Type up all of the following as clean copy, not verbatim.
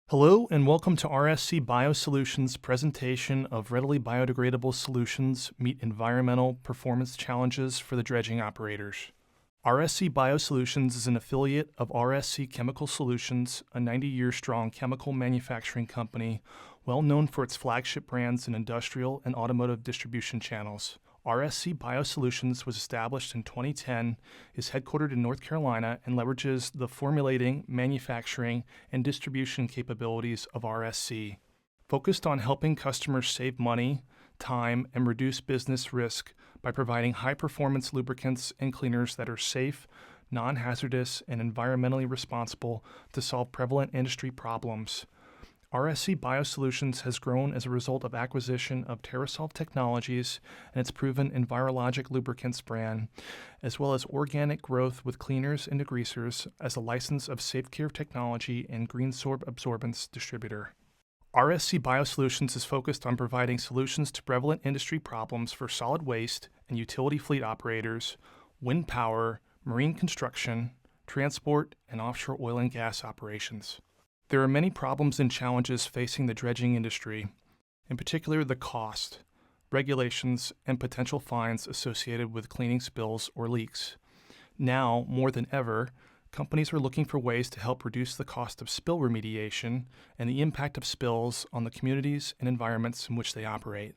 Hello and welcome to RSC Bio Solutions' presentation of readily biodegradable solutions meet environmental performance challenges for the dredging operators. RSC Bio Solutions is an affiliate of RSC Chemical Solutions, a 90-year-strong chemical manufacturing company well known for its flagship brands in industrial and automotive distribution channels. RSC Bio Solutions was established in 2010, is headquartered in North Carolina, and leverages the formulating, manufacturing, and distribution capabilities of RSC. Focused on helping customers save money, time, and reduce business risk by providing high-performance lubricants and cleaners that are safe, non-hazardous, and environmentally responsible to solve prevalent industry problems. RSC Bio Solutions has grown as a result of acquisition of TerraSolve Technologies and its proven Envirologic Lubricants brand, as well as organic growth with cleaners and degreasers as a license of SafeCare Technology and GreenSorb Absorbents distributor. RSC Bio Solutions is focused on providing solutions to prevalent industry problems for solid waste and utility fleet operators, wind power, marine construction, transport, and offshore oil and gas operations. There are many problems and challenges facing the dredging industry, in particular the cost, regulations, and potential fines associated with cleaning spills or leaks. Now, more than ever, companies are looking for ways to help reduce the cost of spill remediation and the impact of spills on the communities and environments in which they operate.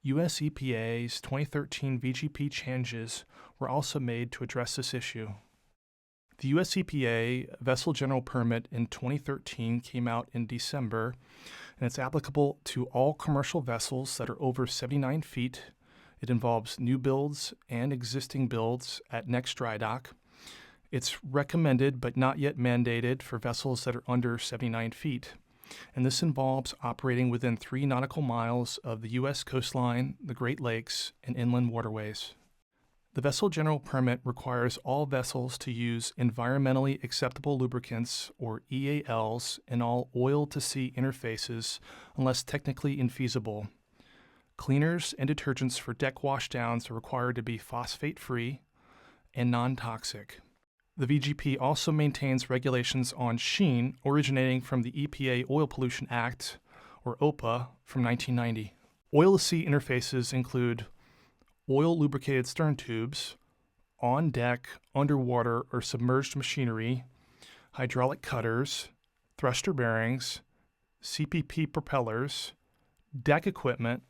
U.S. EPA's 2013 VGP changes were also made to address this issue. The U.S. EPA Vessel General Permit in 2013 came out in December, and it's applicable to all commercial vessels that are over 79 feet. It involves new builds and existing builds at next dry dock. It's recommended but not yet mandated for vessels that are under 79 feet, and this involves operating within 3 nautical miles of the U.S. coastline, the Great Lakes, and inland waterways. The Vessel General Permit requires all vessels to use environmentally acceptable lubricants, or EALs, in all oil-to-sea interfaces unless technically infeasible. Cleaners and detergents for deck washdowns are required to be phosphate-free and non-toxic. The VGP also maintains regulations on sheen originating from the EPA Oil Pollution Act, or OPA, from 1990. Oil-to-sea interfaces include oil-lubricated stern tubes, on-deck, underwater, or submerged machinery, hydraulic cutters, thruster bearings, CPP propellers, deck equipment,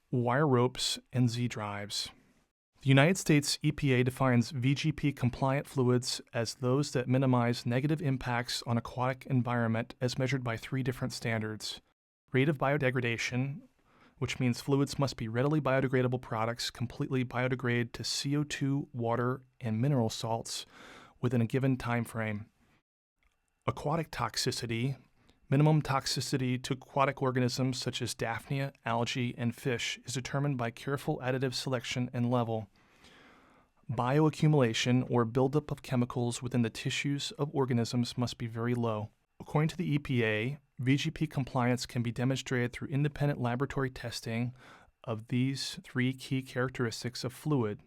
wire ropes, and Z-drives. The United States EPA defines VGP-compliant fluids as those that minimize negative impacts on aquatic environment as measured by 3 different standards: rate of biodegradation, which means fluids must be readily biodegradable products completely biodegrade to CO2, water, and mineral salts within a given time frame. Aquatic toxicity, minimum toxicity to aquatic organisms such as Daphnia, algae, and fish is determined by careful additive selection and level. Bioaccumulation, or buildup of chemicals within the tissues of organisms, must be very low. According to the EPA, VGP compliance can be demonstrated through independent laboratory testing of these 3 key characteristics of fluid,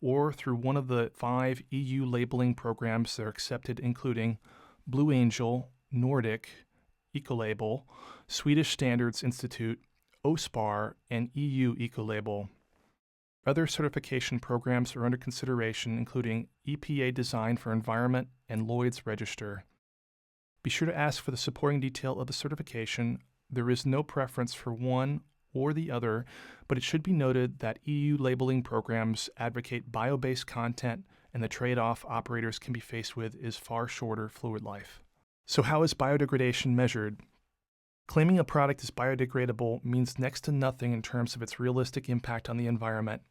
or through one of the 5 EU labeling programs that are accepted, including Blue Angel, Nordic, Ecolabel, Swedish Standards Institute, OSPAR, and EU Ecolabel. Other certification programs are under consideration, including EPA Design for Environment and Lloyd's Register. Be sure to ask for the supporting detail of the certification. There is no preference for one or the other, but it should be noted that EU labeling programs advocate bio-based content, and the trade-off operators can be faced with is far shorter fluid life. So how is biodegradation measured? Claiming a product is biodegradable means next to nothing in terms of its realistic impact on the environment.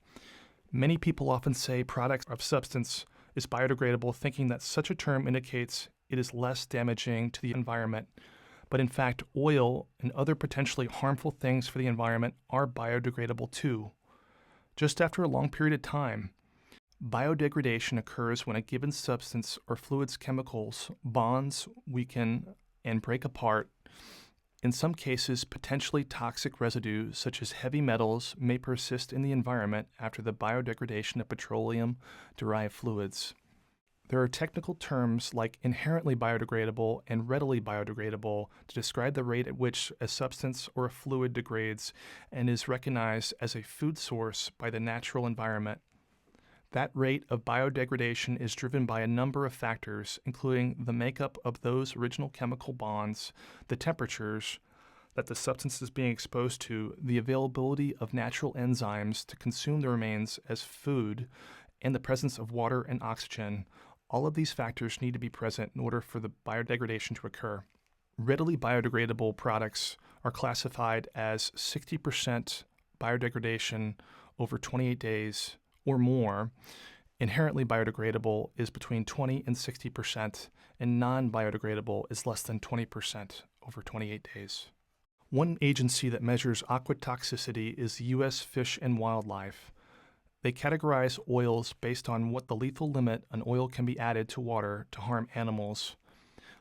Many people often say products of substance is biodegradable, thinking that such a term indicates it is less damaging to the environment. But in fact, oil and other potentially harmful things for the environment are biodegradable too. Just after a long period of time, biodegradation occurs when a given substance or fluid's chemicals bonds, weaken, and break apart. In some cases, potentially toxic residues such as heavy metals may persist in the environment after the biodegradation of petroleum-derived fluids. There are technical terms like inherently biodegradable and readily biodegradable to describe the rate at which a substance or a fluid degrades and is recognized as a food source by the natural environment. That rate of biodegradation is driven by a number of factors, including the makeup of those original chemical bonds, the temperatures that the substance is being exposed to, the availability of natural enzymes to consume the remains as food, and the presence of water and oxygen. All of these factors need to be present in order for the biodegradation to occur. Readily biodegradable products are classified as 60% biodegradation over 28 days or more. Inherently biodegradable is between 20 and 60%, and non-biodegradable is less than 20% over 28 days. One agency that measures aquatic toxicity is the U.S. Fish and Wildlife. They categorize oils based on what the lethal limit an oil can be added to water to harm animals.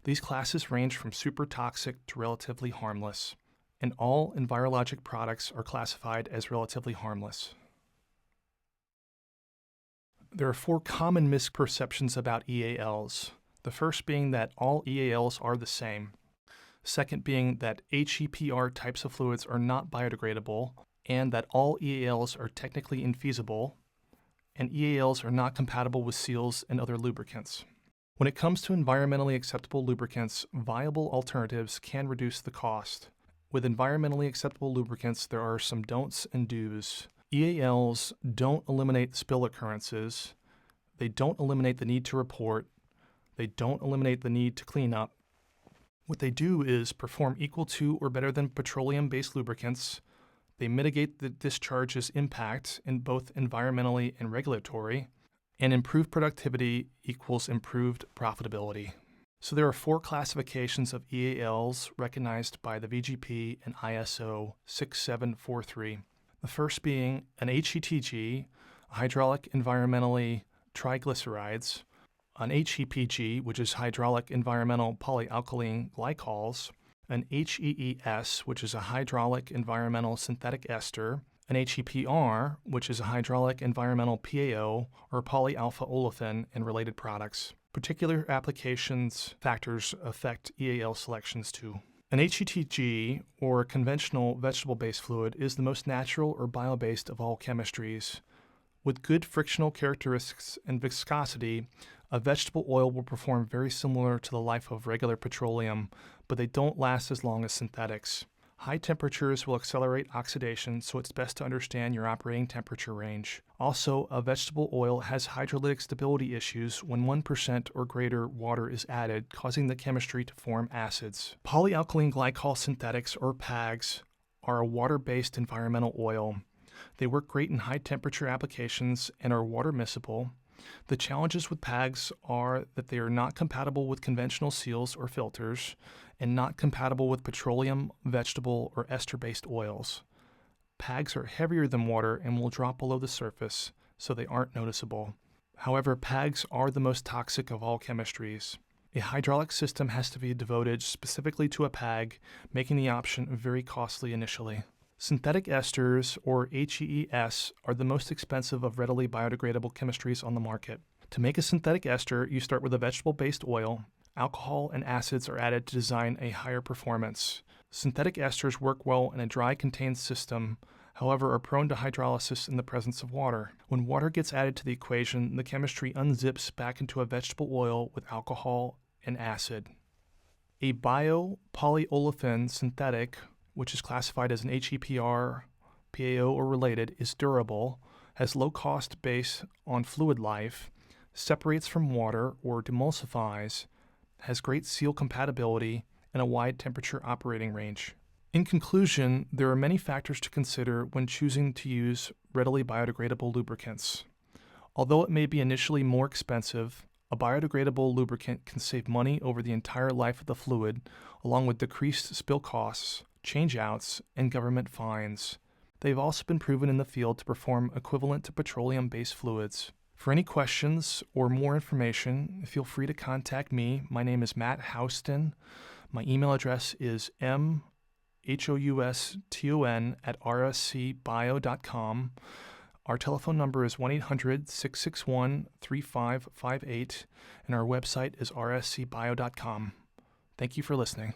These classes range from super toxic to relatively harmless, and all envirologic products are classified as relatively harmless. There are 4 common misperceptions about EALs. The first being that all EALs are the same. Second being that HEPR types of fluids are not biodegradable, and that all EALs are technically infeasible, and EALs are not compatible with seals and other lubricants. When it comes to environmentally acceptable lubricants, viable alternatives can reduce the cost. With environmentally acceptable lubricants, there are some don'ts and do's. EALs don't eliminate spill occurrences, they don't eliminate the need to report, they don't eliminate the need to clean up. What they do is perform equal to or better than petroleum-based lubricants. They mitigate the discharge's impact in both environmentally and regulatory, and improved productivity equals improved profitability. So there are 4 classifications of EALs recognized by the VGP and ISO 6743. The first being an HETG, hydraulic environmentally triglycerides, an HEPG, which is hydraulic environmental polyalkylene glycols, an HEES, which is a hydraulic environmental synthetic ester, an HEPR, which is a hydraulic environmental PAO or polyalpha-olefin and related products. Particular applications factors affect EAL selections too. An HETG, or conventional vegetable-based fluid, is the most natural or bio-based of all chemistries. With good frictional characteristics and viscosity, a vegetable oil will perform very similar to the life of regular petroleum, but they don't last as long as synthetics. High temperatures will accelerate oxidation, so it's best to understand your operating temperature range. Also, a vegetable oil has hydrolytic stability issues when 1% or greater water is added, causing the chemistry to form acids. Polyalkylene glycol synthetics, or PAGs, are a water-based environmental oil. They work great in high-temperature applications and are water miscible. The challenges with PAGs are that they are not compatible with conventional seals or filters, and not compatible with petroleum, vegetable, or ester-based oils. PAGs are heavier than water and will drop below the surface, so they aren't noticeable. However, PAGs are the most toxic of all chemistries. A hydraulic system has to be devoted specifically to a PAG, making the option very costly initially. Synthetic esters, or HEES, are the most expensive of readily biodegradable chemistries on the market. To make a synthetic ester, you start with a vegetable-based oil. Alcohol and acids are added to design a higher performance. Synthetic esters work well in a dry contained system, however are prone to hydrolysis in the presence of water. When water gets added to the equation, the chemistry unzips back into a vegetable oil with alcohol and acid. A bio-polyolefin synthetic, which is classified as an HEPR, PAO, or related, is durable, has low cost based on fluid life, separates from water or demulsifies, has great seal compatibility, and a wide temperature operating range. In conclusion, there are many factors to consider when choosing to use readily biodegradable lubricants. Although it may be initially more expensive, a biodegradable lubricant can save money over the entire life of the fluid, along with decreased spill costs, changeouts, and government fines. They've also been proven in the field to perform equivalent to petroleum-based fluids. For any questions or more information, feel free to contact me. My name is Matt Houston. My email address is mhouston@rscbio.com. Our telephone number is 1-800-661-3558, and our website is rscbio.com. Thank you for listening.